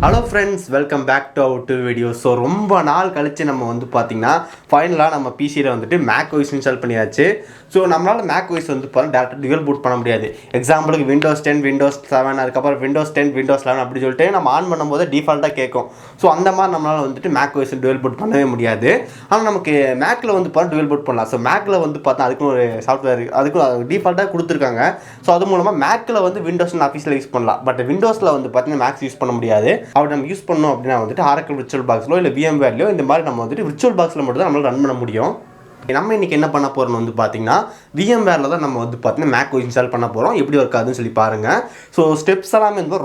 Hello friends, welcome back to our 2 video. So ரொம்ப நாள் கழித்து நம்ம வந்து பார்த்திங்கன்னா ஃபைனலாக நம்ம பிசியில் வந்துட்டு MacOS இன்ஸ்டால் பண்ணியாச்சு. ஸோ நம்மளால் MacOS வந்து டேரெக்டாக டியூல் பூட் பண்ண முடியாது. எக்ஸாம்பிளுக்கு Windows 10, Windows 7, அதுக்கப்புறம் Windows 10, Windows 11 அப்படி சொல்லிட்டு நம்ம ஆன் பண்ணும்போது டிஃபால்ட்டாக கேட்கும். ஸோ அந்த மாதிரி நம்மளால் வந்துட்டு MacOS டியூல் பூட் பண்ணவே முடியாது. ஆனால் நமக்கு மேக்கில் வந்து டியூல் பூட் பண்ணலாம். ஸோ மேக்கில் வந்து பார்த்தா அதுக்கும் ஒரு சாஃப்ட்வேர் அதுக்கும் டிஃபால்ட்டாக கொடுத்துருக்காங்க. ஸோ அது மூலமாக மேக்கில் வந்து விண்டோஸ் ஆஃபீஸில் யூஸ் பண்ணலாம். பட் விண்டோஸில் வந்து பார்த்தீங்கன்னா மேக்ஸ் யூஸ் பண்ண முடியாது. அப்படி நம்ம யூஸ் பண்ணோம் அப்படின்னா வந்துட்டு ஆரக்கிள் விர்ச்சுவல் பாக்ஸ்லோ இல்லை VMwareலையோ இந்த மாதிரி நம்ம வந்துட்டு விர்ச்சுவல் பாக்ஸில் மட்டும் தான் நம்மளால் ரன் பண்ண முடியும். நம்ம இன்றைக்கி என்ன பண்ண போகிறோம்னு வந்து பார்த்தீங்கன்னா VMwareல தான் நம்ம வந்து பார்த்தீங்கன்னா MacOS இன்ஸ்டால் பண்ண போகிறோம். எப்படி ஒர்க் ஆகுதுன்னு சொல்லி பாருங்கள். ஸோ ஸ்டெப்ஸ் எல்லாமே வந்து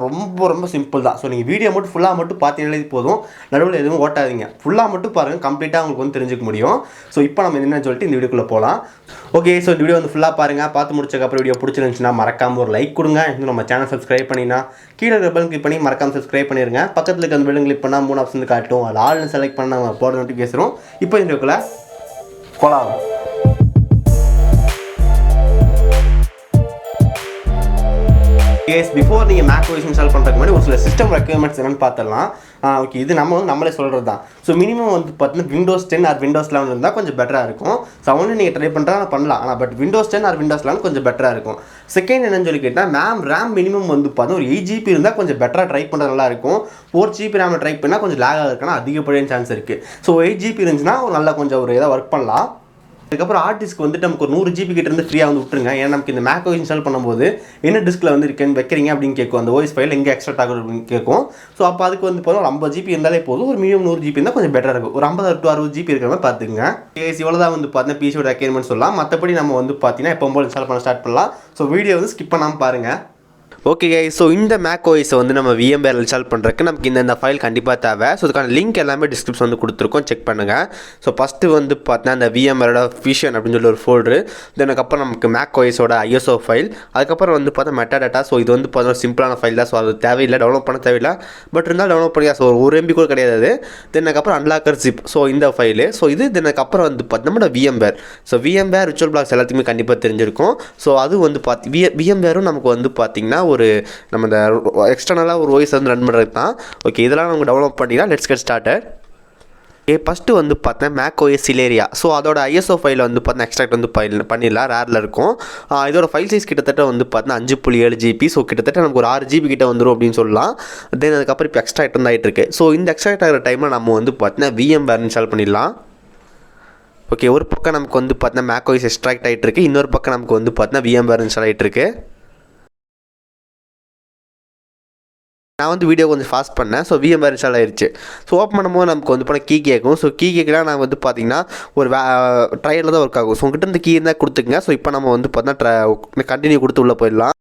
ரொம்ப சிம்பிள் தான். ஸோ நீங்கள் வீடியோ மட்டும் ஃபுல்லாக மட்டும் பார்த்தீங்களே போதும், நடுவில் எதுவும் ஓட்டாதீங்க. ஃபுல்லாக மட்டும் பாருங்கள், கம்ப்ளீட்டாக உங்களுக்கு வந்து தெரிஞ்சுக்க முடியும். ஸோ இப்போ நம்ம என்னன்னு சொல்லிட்டு இந்த வீடியோக்குள்ளே போகலாம். ஓகே, ஸோ இந்த வீடியோ வந்து ஃபுல்லாக பாருங்கள். பார்த்து முடிச்சக்கப்புறம் வீடியோ பிடிச்சிருந்துச்சுன்னா மறக்காமல் ஒரு லைக் கொடுங்க. இன்னும் நம்ம சேனல் சப்ஸ்கிரைப் பண்ணினா கீழே பெல் கிளிக் பண்ணி மறக்காமல் சப்ஸ்கிரைப் பண்ணிடுங்க. பக்கத்தில் இருக்க அந்த பெல் கிளிக் பண்ணால் 3 ஆப்ஷன் காட்டும். அது ஆல்னு செலக்ட் பண்ண நம்ம போட நோட்டிஃபிகேஷன். இப்போ இந்த வீடியோக்குள்ளே போகலாம். பிஃபோர் நீங்கள் MacOS இன்ஸ்டால் பண்ணுறதுக்கு முன்னாடி ஒரு சில சிஸ்டம் ரெக்யர்மெண்ட்ஸ் என்னென்னு பார்த்துடலாம். ஓகே, இது நம்ம வந்து நம்மளே சொல்கிறது தான். ஸோ மினிமம் வந்து பார்த்தீங்கன்னா Windows 10 ஆர் Windows 11 இருந்தால் கொஞ்சம் பெட்டராக இருக்கும். ஸோ அவனு நீங்கள் ட்ரை பண்ணுறா பண்ணலாம். ஆனால் பட் Windows 10 ஆர் Windows 11 கொஞ்சம் பெட்டராக இருக்கும். செகண்ட் என்னன்னு சொல்லி கேட்டால் ரேம் மினிமம் வந்து பார்த்தீங்கன்னா ஒரு 8 GB இருந்தால் கொஞ்சம் பெட்டராக ட்ரை பண்ணுறது நல்லா இருக்கும். 4 GB ரேம் ட்ரை பண்ணால் கொஞ்சம் லேக் ஆகுதுன்னா அதிகப்படியான சான்ஸ் இருக்குது. ஸோ 8 GB இருந்துச்சுன்னா நல்லா கொஞ்சம் ஒரு ஏதாவது ஒர்க் பண்ணலாம். அதுக்கப்புறம் ஹார்ட் டிஸ்க் வந்துட்டு நமக்கு ஒரு 100 GB கிட்ட இருந்து ஃப்ரீயாக வந்து விட்டுருங்க. ஏன்னா நமக்கு இந்த MacOS இன்ஸ்டால் பண்ணும்போது என்ன டிஸ்கில் வந்து இருக்கேன்னு வைக்கிறீங்க அப்படின்னு கேட்கும். அந்த OS ஃபைல் எங்கே எக்ஸ்ட்ராக்ட் ஆகும் அப்படின்னு கேட்கும். ஸோ அப்போ அதுக்கு வந்து போதும், ஒரு 50 GB இருந்தாலே போதும். ஒரு மினிமம் 100 GB இருந்தால் கொஞ்சம் பெட்டராக இருக்கும். ஒரு 50 to 60 GB இருக்கிற மாதிரி பார்த்துக்குங்க. இவ்வளோ தான் வந்து பார்த்தீங்கன்னா பிசியோட ரெக்யர்மெண்ட் சொல்லலாம். மற்றபடி நம்ம வந்து பார்த்தீங்கன்னா எப்போ போல் இன்ஸ்டால் பண்ண ஸ்டார்ட் பண்ணலாம். ஸோ வீடியோ வந்து ஸ்கிப் பண்ணாமல் பாருங்கள். ஓகே கைஸ், ஸோ இந்த MacOS வந்து நம்ம VMware இன்ஸ்டால் பண்ணுறதுக்கு நமக்கு இந்த ஃபைல் கண்டிப்பாக தேவை. ஸோ அதுக்கான லிங்க் எல்லாமே டிஸ்கிரிப்ஷன் வந்து கொடுத்துருக்கோம், செக் பண்ணுங்கள். ஸோ ஃபஸ்ட்டு வந்து பார்த்தீங்கன்னா இந்த VMwareோட ஃபிஷன் அப்படின்னு சொல்லி ஒரு ஃபோல்டரு. அதுக்கப்புறம் நமக்கு MacOSோட ISO ஃபைல். அதுக்கப்புறம் வந்து பார்த்தா மெட்டாடேட்டா. ஸோ இது வந்து பார்த்தீங்கன்னா சிம்பிளான ஃபைல் தான். ஸோ அது தேவையில்லை, டவுன்லோட் பண்ண தேவையில்லை. பட் இருந்தாலும் டவுன்லோட் பண்ணியா. ஸோ ஒரு MB கூட கிடையாது. அதுக்கப்புறம் அன்லாக்கர் ஜிப். ஸோ இந்த ஃபைலு. ஸோ இது அதுக்கப்புறம் வந்து பார்த்தோம்னா VMware. So VMware virtual box எல்லாத்துக்குமே கண்டிப்பாக தெரிஞ்சிருக்கும். ஸோ அது வந்து VMwareம் நமக்கு வந்து பார்த்திங்கன்னா ஒரு நம்ம இந்த எக்ஸ்டர்னலாக ஒரு வாய்ஸ் வந்து ரன் பண்ணுறது தான். ஓகே, இதெல்லாம் நமக்கு டெவலப் பண்ணிங்கன்னா லெட்ஸ் கெட் ஸ்டார்டட். ஃபஸ்ட்டு வந்து பார்த்தீங்கன்னா MacOS சிலேரியா. ஸோ அதோட ISO ஃபைலை வந்து பார்த்தீங்கன்னா எக்ஸ்ட்ராக்ட் வந்து பண்ணிடலாம். ரேரில் இருக்கும். இதோட ஃபைல் சைஸ் கிட்டத்தட்ட வந்து பார்த்தீங்கன்னா 5.7 GB. ஸோ கிட்டத்தட்ட நமக்கு ஒரு 6 GB கிட்ட வந்துடும் அப்படின்னு சொல்லலாம். தென் அதுக்கப்புறம் இப்போ எக்ஸ்ட்ராக்ட் வந்து ஆகிட்டு இருக்கு. ஸோ இந்த எக்ஸ்ட்ராக்ட் ஆகிற டைமில் நம்ம வந்து பார்த்தீங்கன்னா VMware இன்ஸ்டால் பண்ணிடலாம். ஓகே, ஒரு பக்கம் நமக்கு வந்து பார்த்தீங்கன்னா MacOS எக்ஸ்ட்ராக்ட் ஆகிட்டு இருக்கு. இன்னொரு பக்கம் நமக்கு வந்து பார்த்தீங்கன்னா VMware இன்ஸ்டால் ஆகிட்டு இருக்கு. நான் வந்து வீடியோ கொஞ்சம் ஃபாஸ்ட் பண்ணேன். ஸோ VMware இன்ஸ்டால் ஆயிடுச்சு. ஸோ ஓப்பன் பண்ணும்போது நமக்கு வந்து கீ கேட்கும். ஸோ கீ கேட்கலாம் நான் வந்து பார்த்தீங்கன்னா ஒரு ட்ரையலில் தான் ஒர்க் ஆகும். ஸோ உங்கள்கிட்ட இந்த கீ இருந்தால் கொடுத்துக்குங்க. ஸோ இப்போ நம்ம வந்து பார்த்தீங்கன்னா கண்டினியூ கொடுத்து உள்ளே போயிடலாம்.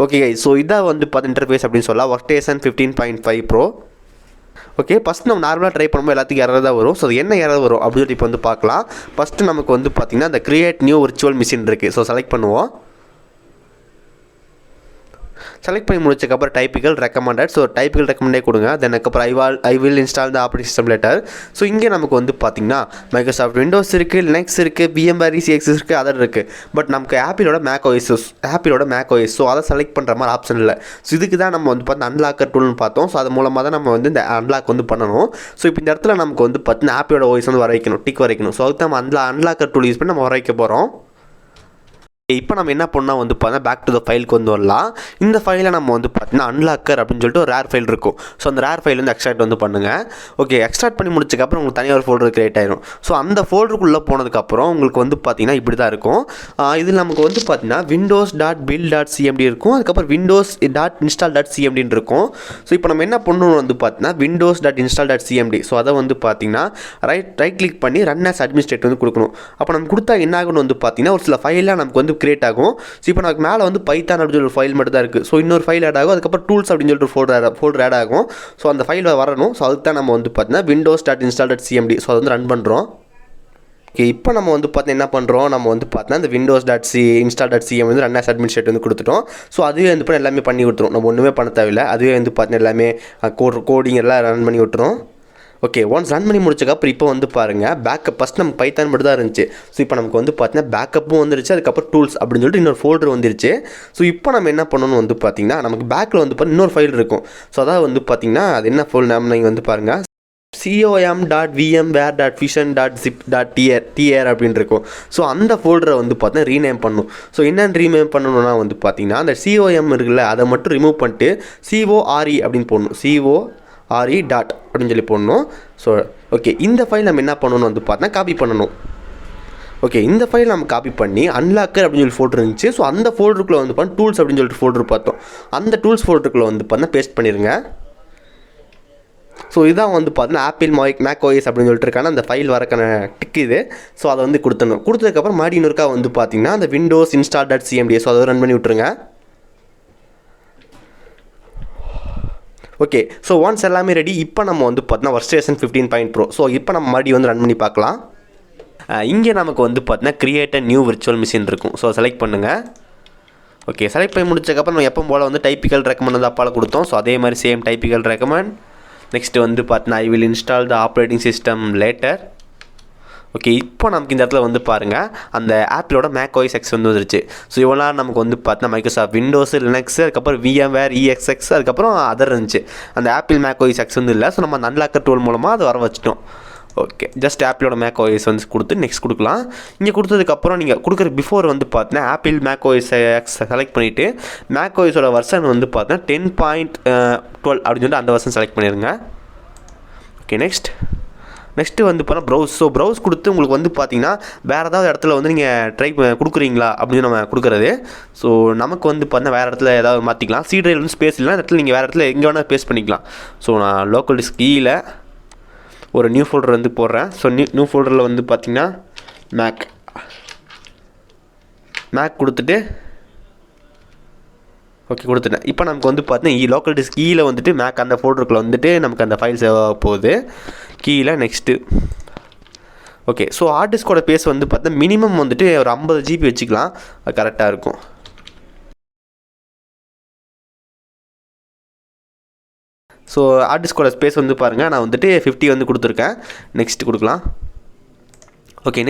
ஓகே, ஸோ இதான் வந்து பார்த்தீங்கன்னா இன்டர்ஃபேஸ் அப்படின்னு சொல்லலாம். Workstation 15.5 Pro. ஓகே, ஃபஸ்ட் நம்ம நார்மலாக ட்ரை பண்ணும்போது எல்லாத்துக்கும் எரர் தான் வரும். ஸோ அது என்ன எரர் வரும் அப்படின்னு சொல்லி இப்போ வந்து பார்க்கலாம். ஃபஸ்ட்டு நமக்கு வந்து பார்த்திங்கன்னா இந்த கிரியேட் நியூ விர்ச்சுவல் மிஷின் இருக்குது. ஸோ செலக்ட் பண்ணுவோம். செலக்ட் பண்ணி முடிச்சதுக்கப்புறம் டைப்பிக்கல் ரெக்கமெண்டட். ஸோ டைப்பிக்கல் ரெக்கமெண்டே கொடுங்க. தென் அதுக்கப்புறம் I will install the operating system later. So இங்கே நமக்கு வந்து பார்த்திங்கன்னா மைக்ரோசாஃப்ட் விண்டோஸ் இருக்குது, லினக்ஸ் இருக்குது, VMware ECX இருக்குது, அதர் இருக்குது. பட் நமக்கு ஆப்பிளோட MacOS. ஸோ அதை செலக்ட் பண்ணுற மாதிரி ஆப்ஷன் இல்லை. ஸோ இதுக்கு தான் நம்ம வந்து பார்த்தீங்கன்னா அன்லாக்கர் டூல்னு பார்த்தோம். ஸோ அது மூலமாக தான் நம்ம வந்து இந்த அன்லாக் வந்து பண்ணணும். ஸோ இப்போ இந்த இடத்துல நமக்கு வந்து பார்த்தீங்கன்னா ஆப்பிளோட வாய்ஸ் வந்து வர வைக்கணும், டிக் வரைக்கணும். ஸோ அதுக்கு நம்ம அன்லாக்கர் டூல் யூஸ் பண்ணி நம்ம வர வைக்க போகிறோம். இப்போ நம்ம என்ன பண்ணால் வந்து பார்த்தீங்கன்னா பேக் டு த ஃபைலுக்கு வந்து வரலாம். இந்த ஃபைலை நம்ம வந்து பார்த்தீங்கன்னா அன்லாக்கர் அப்படின்னு சொல்லிட்டு ஒரு ரேர் ஃபைல் இருக்கும். ஸோ அந்த ரேர் ஃபைல் வந்து எக்ஸ்ட்ராக்ட் வந்து பண்ணுங்கள். ஓகே, எக்ஸ்ட்ராக்ட் பண்ணி முடிச்சதுக்கப்புறம் உங்களுக்கு தனியாக ஒரு ஃபோல்டர் கிரியேட் ஆயிடும். ஸோ அந்த ஃபோல்டருக்குள்ளே போனதுக்கப்புறம் உங்களுக்கு வந்து பார்த்தீங்கன்னா இப்படி தான் இருக்கும். இதில் நமக்கு வந்து பார்த்தீங்கன்னா windows.build.cmd இருக்கும். அதுக்கப்புறம் windows.install.cmd இருக்கும். ஸோ இப்போ நம்ம என்ன பண்ணணும் வந்து பார்த்தீங்கன்னா windows.install.cmd. ஸோ அதை வந்து பார்த்தீங்கன்னா ரைட் கிளிக் பண்ணி ரன் ஆஸ் அட்மினிஸ்ட்ரேட்டர் வந்து கொடுக்கணும். அப்போ நம்ம கொடுத்தா என்ன ஆகணும் வந்து பார்த்தீங்கன்னா ஒரு சில ஃபைலாக நமக்கு வந்து கிரியேட் ஆகும். ஸோ இப்போ நமக்கு மேலே வந்து பைத்தான் அப்படின்னு சொல்லி ஒரு ஃபைல் மட்டும் தான் இருக்குது. ஸோ இன்னொரு ஃபைல் ஆட் ஆகும். அதுக்கப்புறம் டூல்ஸ் அப்படின்னு சொல்லிட்டு ஃபோல்டர் ஆட் ஆகும். ஸோ அந்த ஃபைல் வரணும். ஸோ அதுக்கு தான் நம்ம வந்து பார்த்தீங்கன்னா windows.install.cmd. ஸோ அதை வந்து ரன் பண்ணுறோம். ஓகே, இப்போ நம்ம வந்து பார்த்தீங்கன்னா என்ன பண்ணுறோம், நம்ம வந்து பார்த்தீங்கன்னா இந்த windows.install.cm வந்து ரன் ஆஸ் அட்மினிஸ்ட்ரேட்டர் வந்து கொடுத்துட்டோம். ஸோ அதுவே வந்து எல்லாமே பண்ணி விட்டுரும். நம்ம ஒன்றுமே பண்ண தேவையில்லை. அதுவே வந்து பார்த்தீங்கன்னா எல்லாமே கோடிங் எல்லாம் ரன் பண்ணி விட்டுரும். ஓகே ஒன்ஸ் ரன் பண்ணி முடிச்சக்கப்புறம் இப்போ வந்து பாருங்கள் பேக்கப் ஃபஸ்ட் நம்ம பைத்தான் மட்டும் தான் இருந்துச்சு. ஸோ இப்போ நமக்கு வந்து பார்த்தீங்கன்னா பேக்கப்பும் வந்துருச்சு, அதுக்கப்புறம் டூல்ஸ் அப்படின்னு சொல்லிட்டு இன்னொரு ஃபோல்டர் வந்துருச்சு. ஸோ இப்போ நம்ம என்ன பண்ணணும் வந்து பார்த்தீங்கன்னா நமக்கு பேக்கில் வந்து இன்னொரு ஃபைல் இருக்கும். ஸோ அதாவது வந்து பார்த்தீங்கன்னா அது என்ன ஃபோல் நேம் நீங்கள் வந்து பாருங்கள் com.vmware.fusion.zip.tr அப்படின்னு இருக்கும். ஸோ அந்த ஃபோல்டரை வந்து பார்த்தீங்கன்னா ரீநேம் பண்ணணும். ஸோ என்னென்னு ரீநேம் பண்ணணும்னா வந்து பார்த்தீங்கன்னா அந்த com இருக்குல்ல அதை மட்டும் ரிமூவ் பண்ணிட்டு CORE அப்படின்னு போடணும். CORE டாட் அப்படின்னு சொல்லி போடணும். ஸோ ஓகே இந்த ஃபைல் நம்ம என்ன பண்ணணும் வந்து பார்த்தீங்கன்னா காப்பி பண்ணணும். ஓகே இந்த ஃபைல் நம்ம காப்பி பண்ணி அன்லாக்கர் அப்படின்னு சொல்லி ஃபோல்டர் இருந்துச்சு. ஸோ அந்த ஃபோல்டருக்குள்ளே வந்து பார்த்தா டூல்ஸ் அப்படின்னு சொல்லிட்டு ஃபோல்டர் பார்த்தோம். அந்த டூல்ஸ் ஃபோல்டருக்குள்ளே வந்து பார்த்தீங்கன்னா பேஸ்ட் பண்ணிடுங்க. ஸோ இதான் வந்து பார்த்தீங்கன்னா ஆப்பிள் MacOS அப்படின்னு சொல்லிட்டு இருக்கான அந்த ஃபைல் வரக்கான டிக் இது. ஸோ அதை வந்து கொடுத்துடணும். கொடுத்ததுக்கப்புறம் மாடி இன்னொருக்கா வந்து பார்த்தீங்கன்னா அந்த விண்டோஸ் install.cmd ஸோ அதை ரன் பண்ணி விட்ருங்க. ஓகே ஸோ ஒன்ஸ் எல்லாமே ரெடி. இப்போ நம்ம வந்து பார்த்தீங்கன்னா வெர்ஷன் 15 Pro. ஸோ இப்போ நம்ம மறுபடியும் வந்து ரன் பண்ணி பார்க்கலாம். இங்கே நமக்கு வந்து பார்த்தீங்கன்னா create a new virtual machine இருக்கும். ஸோ செலக்ட் பண்ணுங்கள். ஓகே செலக்ட் பண்ணி முடிச்சதுக்கப்புறம் நம்ம எப்போ போல் வந்து டைப்பிக்கல் ரெக்கமெண்ட் வந்து அப்பால் கொடுத்தோம். ஸோ அதே மாதிரி சேம் டைப்பிக்கல் ரெக்கமெண்ட். நெக்ஸ்ட் வந்து பார்த்தீங்கன்னா I will install the operating system later. Okay இப்போ நமக்கு இந்த இடத்துல வந்து பாருங்கள் அந்த ஆப்பிளோட MacOS X வந்து வந்துருச்சு. ஸோ இவ்வளோ நமக்கு வந்து பார்த்தீங்கன்னா மைக்ரோசாஃப்ட் விண்டோஸ் லினக்ஸ் அதுக்கப்புறம் VMware EXX அதுக்கப்புறம் அதர் இருந்துச்சு. அந்த ஆப்பிள் MacOS X வந்து இல்லை. ஸோ நம்ம அந்த அன்லாக்கர் டூல் மூலமாக அதை வர வச்சிட்டோம். ஓகே ஜஸ்ட் ஆப்பிளோட MacOS வந்து கொடுத்து நெக்ஸ்ட் கொடுக்கலாம். இங்கே கொடுத்ததுக்கப்புறம் நீங்கள் கொடுக்குற பிஃபோர் வந்து பார்த்தீங்கன்னா ஆப்பிள் MacOS X செலக்ட் பண்ணிவிட்டு MacOSோட வெர்ஷன் வந்து பார்த்தீங்கன்னா 10.12 அப்படின்னு சொல்லிட்டு அந்த வெர்ஷன் செலக்ட் பண்ணிடுங்க. ஓகே நெக்ஸ்ட்டு வந்து பார்த்தா ப்ரௌஸ். ஸோ ப்ரௌஸ் கொடுத்து உங்களுக்கு வந்து பார்த்தீங்கன்னா வேறு ஏதாவது இடத்துல வந்து நீங்கள் ட்ரை கொடுக்குறீங்களா அப்படின்னு நம்ம கொடுக்குறது. ஸோ நமக்கு வந்து பார்த்தீங்கன்னா வேறு இடத்துல ஏதாவது மாற்றிக்கலாம். சி டிரைவ் வந்து ஸ்பேஸ் இல்லை, அந்த இடத்துல நீங்கள் வேறு இடத்துல எங்கே வேணால் பேஸ்ட் பண்ணிக்கலாம். ஸோ நான் லோக்கல் டிஸ்க் கீழே ஒரு நியூ ஃபோல்டர் வந்து போடுறேன். ஸோ நியூ ஃபோல்டரில் வந்து பார்த்திங்கன்னா மேக் கொடுத்துட்டு ஓகே கொடுத்துட்டேன். இப்போ நமக்கு வந்து பார்த்தீங்கன்னா லோக்கல் டிஸ்க் கீழே வந்துட்டு மேக் அந்த ஃபோல்டருக்குள்ளே வந்துட்டு நமக்கு அந்த ஃபைல் சேவ் ஆக போகுது. கீழே நெக்ஸ்ட்டு ஓகே ஸோ ஹார்ட் டிஸ்கோட ஸ்பேஸ் வந்து பார்த்தா மினிமம் வந்துட்டு ஒரு 50 GB வச்சுக்கலாம். அது கரெக்டாக இருக்கும். ஸோ ஹார்ட் டிஸ்கோட ஸ்பேஸ் வந்து பாருங்கள் நான் வந்துட்டு 50 வந்து கொடுத்துருக்கேன். நெக்ஸ்ட்டு கொடுக்கலாம். ஓகே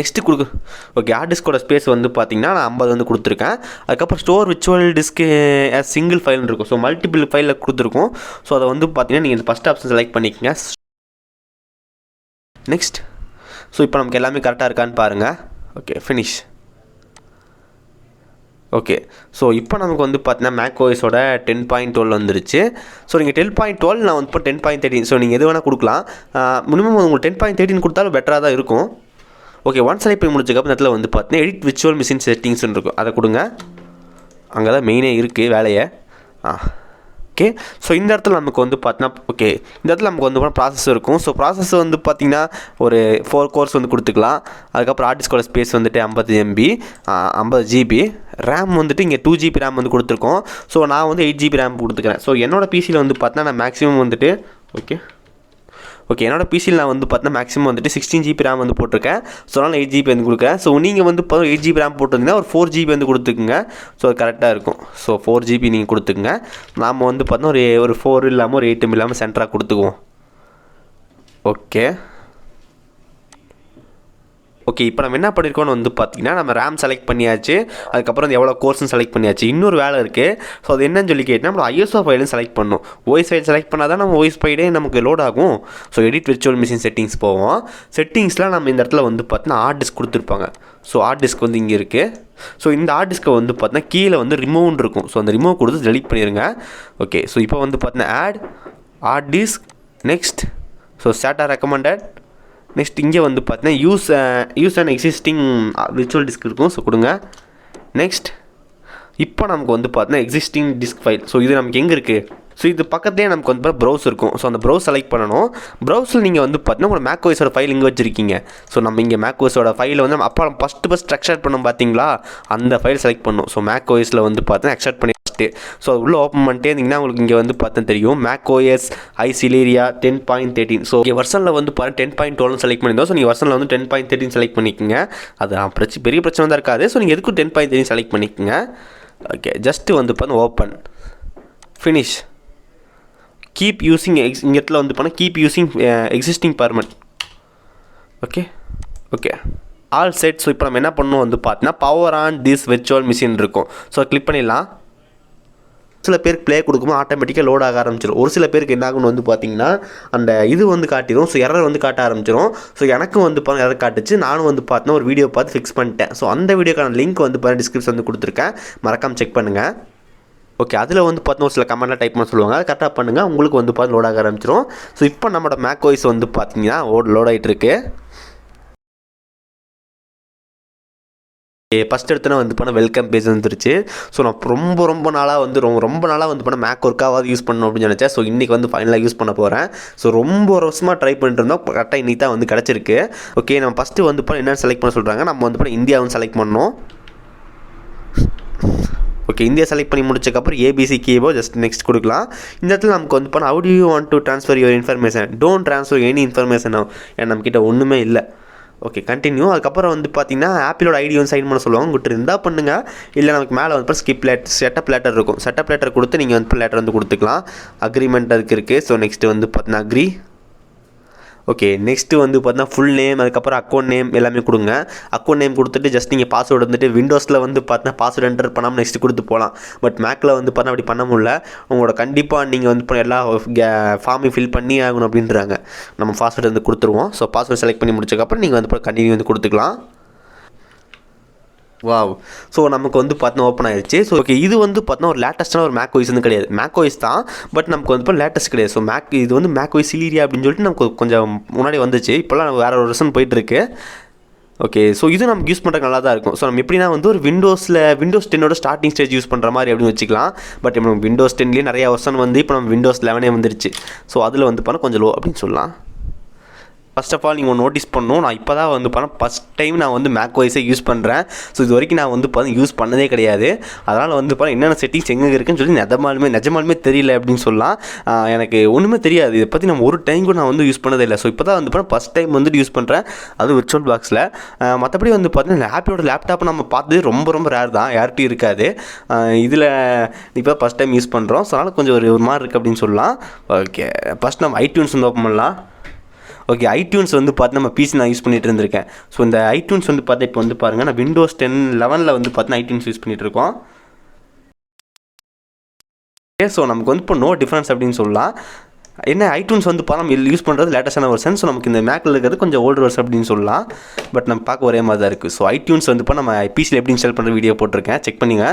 ஓகே ஹார்ட் டிஸ்கோட ஸ்பேஸ் வந்து பார்த்தீங்கன்னா நான் 50 வந்து கொடுத்துருக்கேன். அதுக்கப்புறம் ஸ்டோர் விர்ச்சுவல் டிஸ்க்கு சிங்கிள் ஃபைல்னு இருக்கும். ஸோ மல்டிபிள் ஃபைலில் கொடுத்துருக்கோம். ஸோ அதை வந்து பார்த்தீங்கன்னா நீங்கள் இந்த ஃபஸ்ட் ஆப்ஷன் செலக்ட் பண்ணிக்கோங்க. நெக்ஸ்ட் ஸோ இப்போ நமக்கு எல்லாமே கரெக்டாக இருக்கான்னு பாருங்கள். Okay finish. ஓகே ஸோ இப்போ நமக்கு வந்து பார்த்தீங்கன்னா MacOSோட 10.12 வந்துருச்சு. ஸோ நீங்கள் 10.12 நான் வந்து இப்போ 10.13 ஸோ நீங்கள் எது வேணால் கொடுக்கலாம். மினிமம் உங்களுக்கு 10.13 கொடுத்தாலும் பெட்டராக தான் இருக்கும். ஓகே ஒன் செலக்ட் பண்ணி முடிச்சதுக்கப்புறம் இடத்துல வந்து பார்த்தீங்கன்னா எடிட் விர்ச்சுவல் மிஷின் செட்டிங்ஸ்னு இருக்கும். அதை கொடுங்க. அங்கே தான் மெயினே இருக்குது வேலையை. ஓகே ஸோ இந்த இடத்துல நமக்கு வந்து பார்த்தீங்கன்னா ஓகே இந்த இடத்துல நமக்கு வந்து ப்ராசஸ் இருக்கும். ஸோ ப்ராசஸ் வந்து பார்த்திங்கன்னா ஒரு 4 கோர்ஸ் வந்து கொடுத்துக்கலாம். அதுக்கப்புறம் ஹார்ட் டிஸ்கோட ஸ்பேஸ் வந்துட்டு 50 GB ரேம் வந்துட்டு இங்கே 2 GB ரேம் வந்து கொடுத்துருக்கோம். ஸோ நான் வந்து 8 GB ரேம் கொடுத்துக்கிறேன். ஸோ என்னோட பிசியில் வந்து பார்த்தீங்கன்னா நான் மேக்ஸிமம் வந்துட்டு ஓகே என்னோட பிசியில் நான் வந்து பார்த்தீங்கன்னா மேக்ஸிமம் வந்துட்டு 16 GB ரேம் வந்து போட்டிருக்கேன். ஸோ அதனால் 8 GB வந்து கொடுக்குறேன். ஸோ நீங்கள் வந்து 8 GB ரேம் போட்டிருந்தீங்கன்னா ஒரு 4 GB வந்து கொடுத்துக்குங்க. ஸோ அது கரெக்டாக இருக்கும். ஸோ 4 GB நீங்கள் கொடுத்துக்குங்க. நாம் வந்து பார்த்தோன்னா ஒரு 4 இல்லாமல் ஒரு 8 இல்லாமல் சென்டராக கொடுத்துக்குவோம். ஓகே இப்போ நம்ம என்ன பண்ணியிருக்கோம்னு வந்து பார்த்திங்கன்னா நம்ம ரேம் செலக்ட் பண்ணியாச்சு. அதுக்கப்புறம் எவ்வளோ கோர்ஸ்னு செலக்ட் பண்ணியாச்சு. இன்னொரு வேலை இருக்குது. ஸோ அது என்னன்னு சொல்லி கேட்டால் நம்ம ISO ஃபைலும் செலக்ட் பண்ணணும். OS ஃபைல் செலக்ட் பண்ணால் தான் நம்ம OS ஃபைலே நமக்கு லோட் ஆகும். So edit virtual machine settings போவோம். செட்டிங்ஸ்லாம் நம்ம இந்த இடத்துல வந்து பார்த்தீங்கன்னா ஹார்ட் டிஸ்க் கொடுத்துருப்பாங்க. ஸோ ஹார்ட் டிஸ்க் வந்து இங்கே இருக்குது. ஸோ இந்த ஹார்ட் டிஸ்க்கை வந்து பார்த்தீங்கன்னா கீழே வந்து ரிமூவ்னு இருக்கும். ஸோ அந்த ரிமூவ் கொடுத்து டெலிட் பண்ணிடுங்க. ஓகே ஸோ இப்போ வந்து பார்த்தீங்கன்னா add hard disk next so SATA recommended. Next இங்கே வந்து பார்த்தீங்கன்னா use and existing virtual disk இருக்கும். ஸோ கொடுங்க. நெக்ஸ்ட் இப்போ நமக்கு வந்து பார்த்தீங்கன்னா எக்ஸிஸ்டிங் டிஸ்க் ஃபைல். ஸோ இது நமக்கு எங்கே இருக்குது? ஸோ இது பக்கத்துலேயே நமக்கு வந்து ப்ரௌஸ் இருக்கும். ஸோ அந்த ப்ரௌஸ் செலக்ட் பண்ணணும். ப்ரௌஸில் நீங்கள் வந்து பார்த்தீங்கன்னா உங்களோட MacOSோட ஃபைல் இங்கே வச்சுருக்கீங்க. ஸோ நம்ம இங்கே MacOSோட ஃபைலை வந்து அப்போ ஃபஸ்ட்டு எக்ஸ்ட்ராக்ட் பண்ணோம் பார்த்தீங்களா, அந்த ஃபைல் செலக்ட் பண்ணணும். ஸோ MacOSல வந்து பார்த்தீங்கன்னா எக்ஸ்ட்ராக்ட் பண்ணி ஃபஸ்ட்டு ஸோ உள்ளே ஓப்பன் பண்ணிட்டே இருந்தீங்கன்னா உங்களுக்கு இங்கே வந்து பார்த்தா தெரியும் MacOS Celeria 10.13. ஸோ இங்கே வெர்ஷனில் வந்து பார்த்தா 10.12 செலக்ட் பண்ணியிருந்தோம். ஸோ நீங்கள் வெர்ஷனில் வந்து 10.13 செலக்ட் பண்ணிக்கோங்க. அது பெரிய பிரச்சனை தான் இருக்காது. ஸோ நீங்கள் எதுக்கும் 10.13 செலக்ட் பண்ணிக்கோங்க. ஓகே ஜஸ்ட்டு வந்து பார்த்தா ஓப்பன் ஃபினிஷ். கீப் யூஸிங் இந்த இடத்துல வந்து பண்ணால் keep using existing permanent. Okay all set. So இப்போ நம்ம என்ன பண்ணணும் வந்து பார்த்தீங்கன்னா power on this virtual machine இருக்கும். ஸோ கிளிக் பண்ணிடலாம். சில பேருக்கு ப்ளே கொடுக்கும்போது ஆட்டோமேட்டிக்காக லோட் ஆக ஆரம்பிச்சிடும். ஒரு சில பேருக்கு என்ன ஆகும்னு வந்து பார்த்தீங்கன்னா அந்த இது வந்து காட்டிடும். ஸோ எரர் வந்து காட்ட ஆரம்பிச்சிடும். ஸோ எனக்கும் வந்து எரர் காட்டுச்சு. நானும் வந்து பார்த்தீங்கன்னா ஒரு வீடியோ பார்த்து ஃபிக்ஸ் பண்ணிட்டேன். ஸோ அந்த வீடியோக்கான லிங்க் வந்து பார்த்தீங்கன்னா டிஸ்கிரிப்ஷன் வந்து கொடுத்துருக்கேன், மறக்காமல் செக் பண்ணுங்கள். ஓகே அதில் வந்து பார்த்தீங்கன்னா ஒரு சில கமெண்ட்லாம் டைப் பண்ண சொல்லுவாங்க, அது கரெக்டாக பண்ணுங்கள், உங்களுக்கு வந்து பார்த்து லோட் ஆக ஆரம்பிச்சிடும். ஸோ இப்போ நம்மளோட MacOS வந்து பார்த்தீங்கன்னா லோட் ஆகிட்டு இருக்கு. ஃபஸ்ட் எடுத்தோன்னா வந்து பண்ண வெல்கம் பேஜ் வந்துருச்சு. ஸோ நான் ரொம்ப நாளாக வந்து ரொம்ப நாளாக வந்து பண்ண மேக் ஒர்க்காவது யூஸ் பண்ணணும் அப்படின்னு நினச்சேன். ஸோ இன்றைக்கி வந்து ஃபைனலாக யூஸ் பண்ண போகிறேன். ஸோ ரொம்ப வருஷமாக ட்ரை பண்ணிட்டு இருந்தோம், கரெக்டாக இன்றைக்கி தான் வந்து கிடச்சிருக்கு. ஓகே நம்ம ஃபஸ்ட்டு வந்து பண்ண என்னென்னு செலக்ட் பண்ண சொல்கிறாங்க. நம்ம வந்து பண்ண இந்தியா வந்து செலக்ட் பண்ணணும். ஓகே இந்தியா செலக்ட் பண்ணி முடிச்சக்கப்புறம் ஏபிசி கீபோர்ட் ஜஸ்ட் நெக்ஸ்ட் கொடுக்கலாம். இந்த இடத்துல நமக்கு வந்து பண்ண how do you want to transfer your information, don't transfer any information. ஏன்னா நம்மக்கிட்ட ஒன்றுமே இல்லை. Okay continue. அதுக்கப்புறம் வந்து பார்த்தீங்கன்னா ஆப்பிளோட ஐடி வந்து சைன் பண்ண சொல்லுவாங்க. உங்கள்கிட்ட இருந்தால் பண்ணுங்கள், இல்லை நமக்கு மேலே வந்து ஸ்கிப் செட்டப் லேட்டர் இருக்கும். செட்டப் லேட்டர் கொடுத்து நீங்கள் வந்து லேட்டர் வந்து கொடுத்துக்கலாம். அக்ரிமெண்ட் அதுக்கு இருக்குது. ஸோ நெக்ஸ்ட்டு வந்து பார்த்தீங்கன்னா அக்ரி. ஓகே நெக்ஸ்ட்டு வந்து பார்த்தீங்கன்னா ஃபுல் நேம், அதுக்கப்புறம் அக்கௌண்ட் நேம் எல்லாமே கொடுங்க. அக்கௌண்ட் நேம் கொடுத்துட்டு ஜஸ்ட் நீங்கள் பாஸ்வேர்டு வந்துட்டு விண்டோஸில் வந்து பார்த்தீங்கன்னா பாஸ்வேர்டு என்டர் பண்ணாமல் நெக்ஸ்ட் கொடுத்து போகலாம். பட் மேக்கில் வந்து பார்த்தா அப்படி பண்ண முடியல. உங்களோட கண்டிப்பாக நீங்கள் வந்து எல்லா ஃபார்மையும் ஃபில் பண்ணி ஆகணும் அப்படின்றாங்க. நம்ம பாஸ்வேர்டு வந்து கொடுத்துருவோம். ஸோ பாஸ்வேர்டு செலக்ட் பண்ணி முடிச்சக்கப்புறம் நீங்கள் வந்து கண்டினியூ வந்து கொடுத்துக்கலாம். வாவ். ஸோ நமக்கு வந்து பார்த்தீங்கன்னா ஓப்பன் ஆயிடுச்சு. ஸோ ஓகே இது வந்து பார்த்தீங்கன்னா ஒரு லேட்டஸ்ட்டான ஒரு MacOS வந்து கிடையாது. MacOS தான், பட் நமக்கு வந்து இப்போ லேட்டஸ்ட் கிடையாது. ஸோ இது வந்து MacOS சிலீரியா அப்படின்னு சொல்லிட்டு நமக்கு கொஞ்சம் முன்னாடி வந்துச்சு. இப்போலாம் வேறு ஒரு வருஷன் போயிட்டுருக்கு. ஓகே ஸோ இது நமக்கு யூஸ் பண்ணுறதுக்கு நல்லா தான் இருக்கும். ஸோ நம்ம எப்படின்னா வந்து ஒரு விண்டோஸ் 10 ஸ்டார்டிங் ஸ்டேஜ் யூஸ் பண்ணுற மாதிரி அப்படின்னு வச்சுக்கலாம். பட் இப்போ நம்ம விண்டோஸ் 10 நிறையா வருஷன் வந்து இப்போ நம்ம விண்டோஸ் 11 வந்துருச்சு. ஸோ அதில் வந்து பண்ணால் கொஞ்சம் லோ அப்படின்னு சொல்லலாம். ஃபர்ஸ்ட் ஆஃப் ஆல் நீங்கள் நோட்டீஸ் பண்ணணும், நான் இப்போ தான் வந்து ஃபஸ்ட் டைம் நான் வந்து MacOS யூஸ் பண்ணுறேன். ஸோ இது வரைக்கும் நான் வந்து யூஸ் பண்ணதே கிடையாது. அதனால் வந்து என்னென்ன செட்டிங்ஸ் எங்கே இருக்குன்னு சொல்லி நிஜமாலுமே தெரியல அப்படின்னு சொல்லலாம். எனக்கு ஒன்றுமே தெரியாது, இதை பற்றி நம்ம ஒரு டைம் கூட நான் வந்து யூஸ் பண்ணதே இல்லை. ஸோ இப்போ தான் வந்து ஃபஸ்ட் டைம் வந்துட்டு யூஸ் பண்ணுறேன், அது விர்ச்சுவல் பாக்ஸில். மற்றபடி வந்து பார்த்தீங்கன்னா ஆப்பிளோட லேப்டாப் நம்ம பார்த்தது ரொம்ப ரேர் தான், யார்கிட்டையும் இருக்காது. இதில் இப்போ ஃபஸ்ட் டைம் யூஸ் பண்ணுறோம். ஸோ அதனால் கொஞ்சம் ஒரு மாதிரி இருக்குது அப்படின்னு சொல்லலாம். ஓகே ஃபஸ்ட் நம்ம iTunes வந்து ஓப்பன் பண்ணலாம். ஓகே ஐடியூன்ஸ் வந்து பார்த்து நம்ம பிசி நான் யூஸ் பண்ணிட்டு இருந்திருக்கேன். ஸோ இந்த ஐடியூன்ஸ் வந்து பார்த்து இப்போ வந்து பாருங்கள், நான் விண்டோஸ் 10-11 வந்து பார்த்தீங்கன்னா ஐடியூன்ஸ் யூஸ் பண்ணிகிட்டு இருக்கோம். ஓகே ஸோ நமக்கு வந்து இப்போ நோ டிஃப்ரென்ஸ் அப்படின்னு சொல்லலாம். என்ன ஐடியூன்ஸ் வந்து நம்ம யூஸ் பண்ணுறது லேட்டஸ்டான வெர்ஷன். ஸோ நமக்கு இந்த மேக்கில் இருக்கிறது கொஞ்சம் ஓல்டு வெர்ஷன் அப்படின்னு சொல்லலாம். பட் நம்ம பார்க்க ஒரே மாதிரி தான் இருக்குது. ஸோ ஐடியூன்ஸ் வந்து நம்ம பிசியில் எப்படி இன்ஸ்டால் பண்ணுற வீடியோ போட்டிருக்கேன், செக் பண்ணிங்க.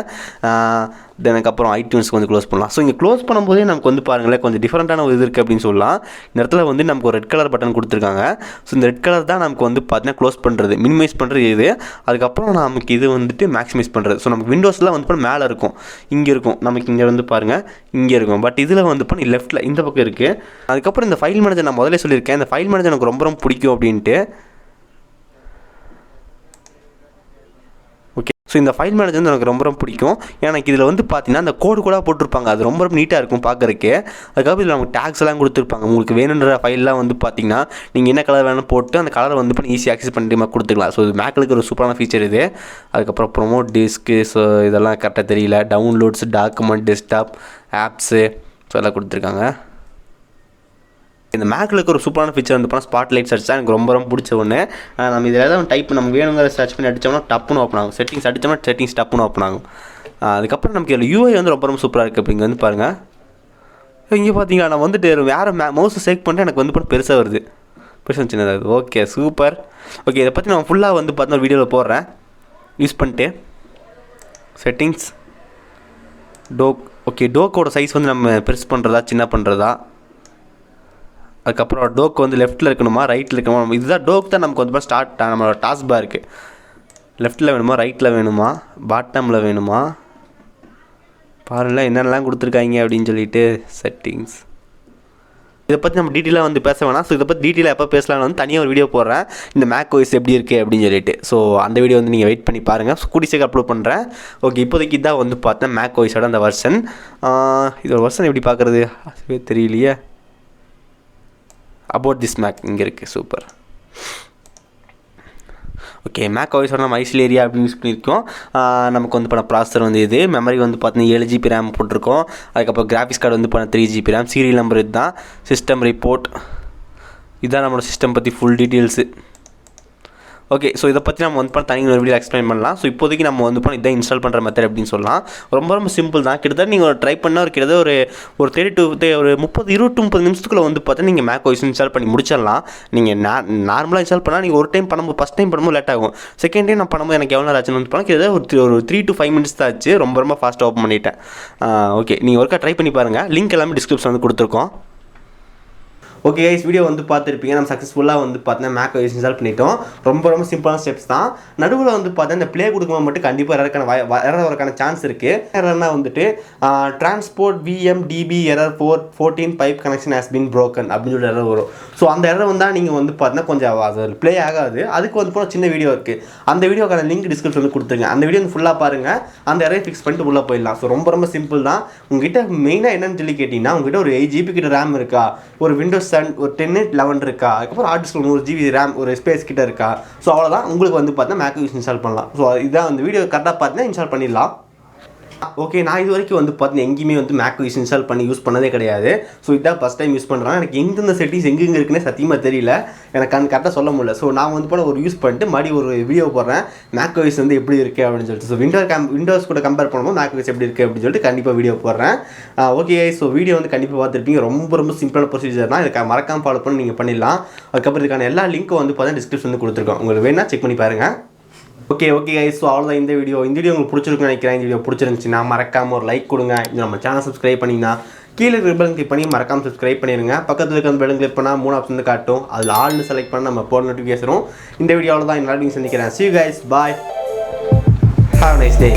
அதுக்கப்புறம் ஐடியூன்ஸ்க்கு வந்து க்ளோஸ் பண்ணலாம். ஸோ இங்கே க்ளோஸ் பண்ணும்போதே நமக்கு வந்து பாருங்களேன் கொஞ்சம் டிஃப்ரெண்ட்டான ஒரு இது இருக்குது அப்படின்னு சொல்லலாம். இந்த இடத்துல வந்து நமக்கு ஒரு ரெட் கலர் பட்டன் கொடுத்துருக்காங்க. ஸோ இந்த ரெட் கலர் தான் நமக்கு வந்து பார்த்தீங்கன்னா க்ளோஸ் பண்ணுறது, மினிமைஸ் பண்ணுறது இது. அதுக்கப்புறம் நமக்கு இது வந்துட்டு மேக்ஸிமைஸ் பண்ணுறது. ஸோ நமக்கு விண்டோஸில் வந்து மேலே இருக்கும், இங்கே இருக்கும், நமக்கு இங்கே வந்து பாருங்கள் இங்கே இருக்கும். பட் இதில் வந்து லெஃப்ட்டில் இந்த பக்கம் இருக்குது. அதுக்கப்புறம் இந்த ஃபைல் மேனேஜர் நான் முதல்ல சொல்லியிருக்கேன், இந்த ஃபைல் மேனேஜர் எனக்கு ரொம்ப பிடிக்கும் அப்படின்ட்டு. ஓகே ஸோ இந்த ஃபைல் மேனேஜர் வந்து எனக்கு ரொம்ப பிடிக்கும். எனக்கு இதில் வந்து பார்த்தீங்கன்னா அந்த கோடு கூட போட்டிருப்பாங்க, அது ரொம்ப நீட்டாக இருக்கும் பார்க்குறக்கு. அதுக்கப்புறம் இதில் நமக்கு டேக்ஸ் எல்லாம் கொடுத்துருப்பாங்க. உங்களுக்கு வேணுன்ற ஃபைல்லாம் வந்து பார்த்தீங்கன்னா நீங்கள் என்ன கலர் வேணும் போட்டு அந்த கலரை வந்து ஈஸியாக ஆக்சஸ் பண்ணிட்டு கொடுத்துக்கலாம். ஸோ இது மேக்லுக்கு ஒரு சூப்பரான ஃபீச்சர் இது. அதுக்கப்புறம் ப்ரொமோட் டிஸ்க்கு, ஸோ இதெல்லாம் கரெக்டாக தெரியல, downloads, document, desktop, apps, so எல்லாம் கொடுத்துருக்காங்க. இந்த மேக்லுக்கு ஒரு சூப்பரான ஃபீச்சர் வந்து ஸ்பாட்லைட் சர்ச் தான் எனக்கு ரொம்ப பிடிச்ச ஒன்று. நம்ம இதில் ஏதாவது டைப் நம்ம வேணுங்கிற சர்ச் பண்ணி அடித்தோம்னா டப்புன்னு ஓப்பன் ஆகும். செட்டிங்ஸ் அடித்தோம்னா செட்டிங்ஸ் டப்புன்னு ஓப்பன் ஆகும். அதுக்கப்புறம் நமக்கு இதில் யூஐ வந்து ரொம்ப சூப்பராக இருக்குது. அப்போ இங்கே வந்து பாருங்கள், இங்கே பார்த்தீங்கன்னா நான் வந்துட்டு வேறு மவுஸை செலக்ட் பண்ணிட்டு எனக்கு வந்து பெருசாக வருது, பெருசாக சின்னதாக. Okay super. ஓகே இதை பற்றி நான் ஃபுல்லாக வந்து பார்த்தீங்கன்னா வீடியோவில் போடுறேன் யூஸ் பண்ணிட்டு. செட்டிங்ஸ் டோக். ஓகே டோக்கோட சைஸ் வந்து நம்ம பெருசு பண்ணுறதா சின்ன பண்ணுறதா. அதுக்கப்புறம் டோக் வந்து லெஃப்ட்டில் இருக்கணுமா ரைட்டில் இருக்கணுமா, இதுதான் டோக் தான் நமக்கு வந்து ஸ்டார்ட் நம்மளோட டாஸ்க் பார் இருக்குது. லெஃப்ட்டில் வேணுமா ரைட்டில் வேணுமா பாட்டமில் வேணுமா பாருங்கள் என்னென்னலாம் கொடுத்துருக்காங்க அப்படின்னு சொல்லிட்டு. செட்டிங்ஸ் இதை பற்றி நம்ம டீட்டெயிலாக வந்து பேச வேணாம். ஸோ இதை பற்றி டீட்டெயிலாக எப்போ பேசலாம்னு வந்து தனியாக ஒரு வீடியோ போடுறேன், இந்த MacOS எப்படி இருக்குது அப்படின்னு சொல்லிட்டு. ஸோ அந்த வீடியோ வந்து நீங்கள் வெயிட் பண்ணி பாருங்கள், கூடிய சீக்கிரம் அப்லோட் பண்ணுறேன். ஓகே இப்போதைக்கு இதான் வந்து பார்த்தேன் MacOSோட அந்த வெர்ஷன். இதோட வெர்ஷன் எப்படி பார்க்குறது அதுவே தெரியலையே. அபவுட் திஸ் மேக் இங்கே இருக்குது, சூப்பர். ஓகே MacOS நம்ம ஐசில் ஏரியா அப்படின்னு யூஸ் பண்ணியிருக்கோம். நமக்கு வந்து பண்ண ப்ராசஸர் வந்து இது, மெமரி வந்து பார்த்தீங்கன்னா 7 GB ரேம் போட்டிருக்கோம். அதுக்கப்புறம் கிராஃபிக்ஸ் கார்டு வந்து பண்ண 3 GB ரேம், சீரியல் நம்பர் இதுதான், சிஸ்டம் ரிப்போர்ட் இதுதான் நம்மளோட சிஸ்டம் பற்றி ஃபுல் டீட்டெயில்ஸு. ஓகே, ஸோ இதை பற்றி நம்ம வந்து பண்ண தனி ஒரு வீடியோ எக்ஸ்பிளைன் பண்ணலாம். ஸோ இப்போதைக்கு நம்ம வந்து பண்ண இதை இன்ஸ்டால் பண்ணுற மெத்தட் அப்படின்னு சொல்லலாம். ரொம்ப சிம்பிள் தான். கிட்டத்தட்ட நீங்கள் ட்ரை பண்ணால் கிட்டத்தட்ட ஒரு 30 ஒரு 30 நிமிஷத்துக்குள்ளே வந்து பார்த்தா நீங்கள் MacOS இன்ஸ்டால் பண்ணி முடிச்சிடலாம். நீங்கள் நார்மலாக இன்ஸ்டால் பண்ணால் நீங்கள் ஒரு டைம் பண்ணும்போது ஃபஸ்ட் டைம் பண்ணும்போது லேட் ஆகும். செகண்ட் டைம் நான் பண்ணும்போது எனக்கு எவ்வளோ ஆச்சுன்னு வந்து பண்ணால் கிட்டத்தட்ட ஒரு 3 to 5 minutes தான் ஆச்சு. ரொம்ப ஃபாஸ்ட்டாக ஓப்பன் பண்ணிட்டேன். ஓகே, நீங்கள் ஒருக்கா ட்ரை பண்ணி பாருங்கள். லிங்க் எல்லாமே டிஸ்கிரிப்ஷன் வந்து கொடுத்துருக்கோம். ஓகே கைஸ், வீடியோ வந்து பார்த்துருப்பீங்க. நம்ம சக்ஸஸ்ஃபுல்லாக வந்து பார்த்தீங்கன்னா MacOS இன்ஸ்டால் பண்ணிட்டோம். ரொம்ப சிம்பிளான ஸ்டெப்ஸ் தான். நடுவில் வந்து பார்த்தீங்கன்னா இந்த ப்ளே கொடுக்கும்போது மட்டும் கண்டிப்பாக எரர் வரக்கான சான்ஸ் இருக்குது. எரர்னா வந்துட்டு transport VMDB error 14 pipe connection has been broken அப்படின்னு சொல்லி எரர் வரும். ஸோ அந்த எரர் வந்தால் நீங்கள் வந்து பார்த்தீங்கன்னா கொஞ்சம் அது ப்ளே ஆகாது. அதுக்கு வந்து போனால் சின்ன வீடியோ இருக்குது. அந்த வீடியோக்கான லிங்க் டிஸ்கிரிப்ஷன் வந்து கொடுத்துருங்க. அந்த வீடியோ வந்து ஃபுல்லாக பாருங்கள். அந்த எரரை ஃபிக்ஸ் பண்ணிட்டு உள்ளே போயிடலாம். ஸோ ரொம்ப சிம்பிள் தான். உங்ககிட்ட மெயினாக என்னன்னு சொல்லி கேட்டிங்கன்னா, உங்ககிட்ட ஒரு 8 GB கிட்ட ரேம் இருக்கா, ஒரு Windows 7 ஒரு 10-11 இருக்கா, அதுக்கப்புறம் ஹார்ட் டிஸ்க் 100 GB ரேம் ஒரு ஸ்பேஸ் கிட்ட இருக்கா. ஸோ அவ்வளோதான், உங்களுக்கு வந்து பார்த்தீங்கன்னா MacOS இன்ஸ்டால் பண்ணலாம். ஸோ இதுதான் அந்த வீடியோ கரெக்டாக பார்த்தீங்கன்னா இன்ஸ்டால் பண்ணிடலாம். ஓகே, நான் இது வரைக்கும் வந்து பார்த்தீங்கன்னா எங்கேயுமே வந்து MacOS இன்ஸ்டால் பண்ணி யூஸ் பண்ணதே கிடையாது. ஸோ இதான் ஃபஸ்ட் டைம் யூஸ் பண்ணுறேன். எனக்கு எந்தெந்த செட்டிங்ஸ் எங்கெங்கே இருக்குன்னே சத்தியமாக தெரியல. எனக்கு கரெக்டாக சொல்ல முடியல. ஸோ நான் வந்து போன ஒரு யூஸ் பண்ணிட்டு மறுபடியும் ஒரு வீடியோ போடுறேன் MacOS வந்து எப்படி இருக்குது அப்படின்னு சொல்லிட்டு. ஸோ விண்டோஸ் கூட கம்பேர் பண்ணும்போது MacOS எப்படி இருக்குது அப்படின்னு சொல்லிட்டு கண்டிப்பாக வீடியோ போடுறேன். ஓகே, ஸோ வீடியோ வந்து கண்டிப்பாக பார்த்துருப்பீங்க. ரொம்ப சிம்பிளான ப்ரொசீஜர் தான். இதுக்கு மறக்காமல் ஃபாலோ பண்ணி நீங்கள் பண்ணிடலாம். அதுக்கப்புறம் இதுக்கான எல்லா லிங்க்கும் வந்து பார்த்தீங்கன்னா டிஸ்கிரிப்ஷன் வந்து கொடுத்துருக்கோம். உங்களுக்கு வேணா செக் பண்ணி பாருங்கள். ஓகே கைஸ், ஸோ அவ்வளோதான் இந்த வீடியோ உங்களுக்கு பிடிச்சிருக்குன்னு நினைக்கிறேன். இந்த வீடியோ பிடிச்சிருந்துச்சுன்னா மறக்காமல் ஒரு லைக் கொடுங்க. இது நம்ம சேனல் சப்ஸ்கிரைப் பண்ணிங்கன்னா கீழே பெல் கிளிக் பண்ணி மறக்காமல் சப்ஸ்கிரைப் பண்ணிடுங்க. பக்கத்தில் இருக்க அந்த பெல் கிளிக் பண்ணால் 3 ஆப்ஷன் வந்து காட்டும். அதில் ஆல்னு செலக்ட் பண்ணால் நம்ம போன நோட்டிஃபிகேஷன். இந்த வீடியோவில் தான் எல்லாத்தையும் சந்திக்கிறேன். See you guys, bye, have a nice day.